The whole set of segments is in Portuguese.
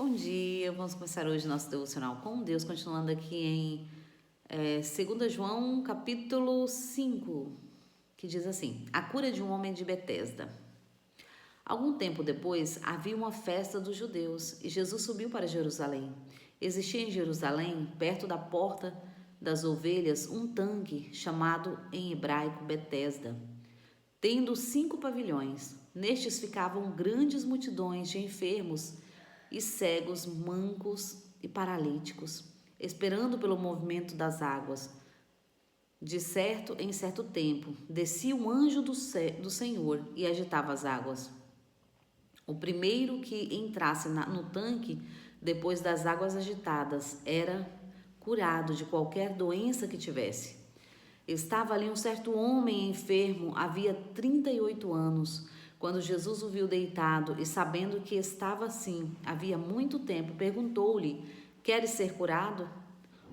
Bom dia, vamos começar hoje nosso devocional com Deus, continuando aqui em 2 João capítulo 5, que diz assim: a cura de um homem de Betesda. Algum tempo depois, havia uma festa dos judeus e Jesus subiu para Jerusalém. Existia em Jerusalém, perto da porta das ovelhas, um tanque chamado em hebraico Betesda, tendo 5 pavilhões. Nestes ficavam grandes multidões de enfermos e cegos, mancos e paralíticos, esperando pelo movimento das águas. De certo em certo tempo, descia um anjo do Senhor e agitava as águas. O primeiro que entrasse no tanque, depois das águas agitadas, era curado de qualquer doença que tivesse. Estava ali um certo homem enfermo, havia 38 anos. Quando Jesus o viu deitado e sabendo que estava assim havia muito tempo, perguntou-lhe: queres ser curado?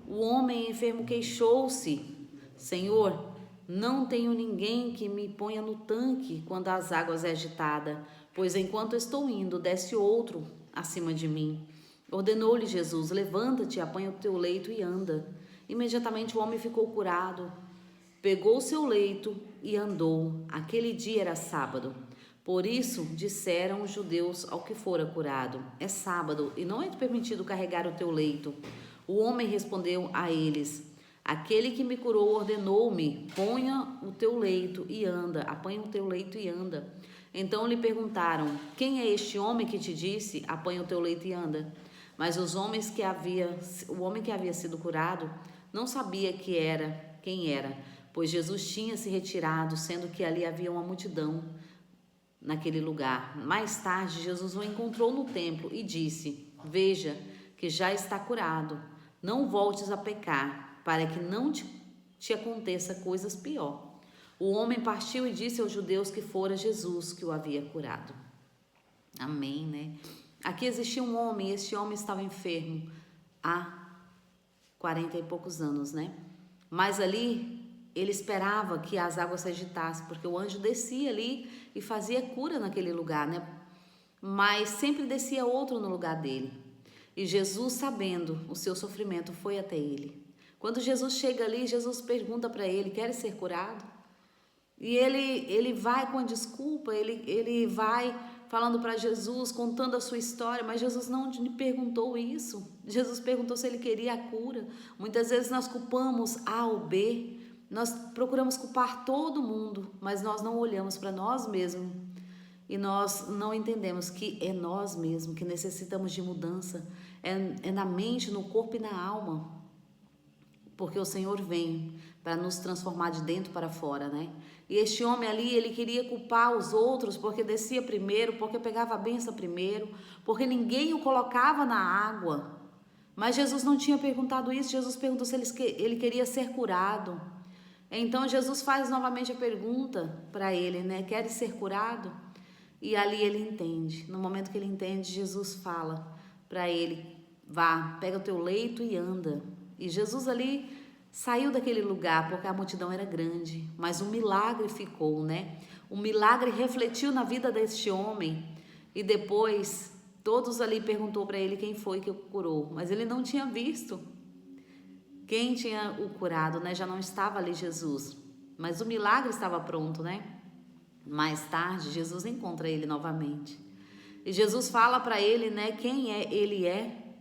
O homem enfermo queixou-se: Senhor, não tenho ninguém que me ponha no tanque quando as águas é agitada, pois enquanto estou indo, desce outro acima de mim. Ordenou-lhe Jesus: levanta-te, apanha o teu leito e anda. Imediatamente o homem ficou curado. Pegou o seu leito e andou. Aquele dia era sábado. Por isso disseram os judeus ao que fora curado: é sábado e não é permitido carregar o teu leito. O homem respondeu a eles: aquele que me curou ordenou-me: ponha o teu leito e anda. Apanha o teu leito e anda. Então lhe perguntaram: quem é este homem que te disse: apanha o teu leito e anda? Mas o homem que havia sido curado não sabia quem era, pois Jesus tinha se retirado, sendo que ali havia uma multidão naquele lugar. Mais tarde, Jesus o encontrou no templo e disse: veja que já está curado. Não voltes a pecar, para que não te aconteça coisas pior. O homem partiu e disse aos judeus que fora Jesus que o havia curado. Amém, né? Aqui existia um homem, e este homem estava enfermo há 40 e poucos anos, né? Mas ali ele esperava que as águas se agitassem, porque o anjo descia ali e fazia cura naquele lugar, né? Mas sempre descia outro no lugar dele. E Jesus, sabendo o seu sofrimento, foi até ele. Quando Jesus chega ali, Jesus pergunta para ele: queres ser curado? E ele vai com a desculpa, ele vai falando para Jesus, contando a sua história, mas Jesus não lhe perguntou isso. Jesus perguntou se ele queria a cura. Muitas vezes nós culpamos A ou B, nós procuramos culpar todo mundo, mas nós não olhamos para nós mesmos e nós não entendemos que é nós mesmos que necessitamos de mudança, é na mente, no corpo e na alma. Porque o Senhor vem para nos transformar de dentro para fora, né? E este homem ali, ele queria culpar os outros porque descia primeiro, porque pegava a benção primeiro, porque ninguém o colocava na água. Mas Jesus não tinha perguntado isso. Jesus perguntou se ele queria ser curado. Então Jesus faz novamente a pergunta para ele, né? Queres ser curado? E ali ele entende. No momento que ele entende, Jesus fala para ele: vá, pega o teu leito e anda. E Jesus ali saiu daquele lugar porque a multidão era grande, mas um milagre ficou, né? Um milagre refletiu na vida deste homem e depois todos ali perguntou para ele quem foi que o curou, mas ele não tinha visto quem tinha o curado, né? Já não estava ali Jesus, mas o milagre estava pronto, né? Mais tarde, Jesus encontra ele novamente e Jesus fala para ele, né? Quem ele é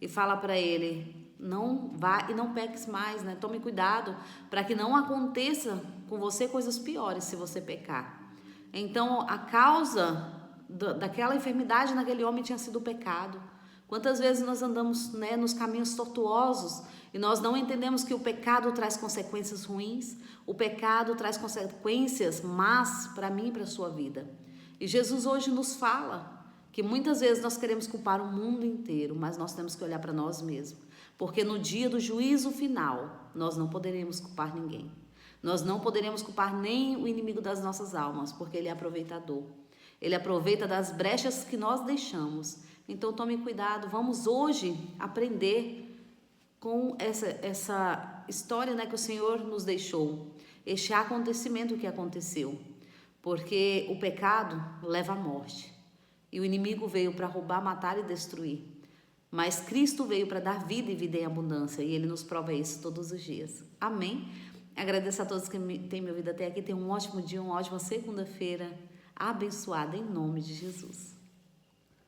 e fala para ele: não vá e não peques mais, né? Tome cuidado para que não aconteça com você coisas piores se você pecar. Então, a causa daquela enfermidade naquele homem tinha sido o pecado. Quantas vezes nós andamos, né, nos caminhos tortuosos e nós não entendemos que o pecado traz consequências ruins, o pecado traz consequências más para mim e para a sua vida. E Jesus hoje nos fala que muitas vezes nós queremos culpar o mundo inteiro, mas nós temos que olhar para nós mesmos. Porque no dia do juízo final, nós não poderemos culpar ninguém. Nós não poderemos culpar nem o inimigo das nossas almas, porque ele é aproveitador. Ele aproveita das brechas que nós deixamos. Então tome cuidado, vamos hoje aprender com essa história, né, que o Senhor nos deixou. Este acontecimento que aconteceu. Porque o pecado leva à morte. E o inimigo veio para roubar, matar e destruir. Mas Cristo veio para dar vida e vida em abundância, e Ele nos prova isso todos os dias. Amém? Agradeço a todos que têm me ouvido até aqui. Tenham um ótimo dia, uma ótima segunda-feira, abençoada em nome de Jesus.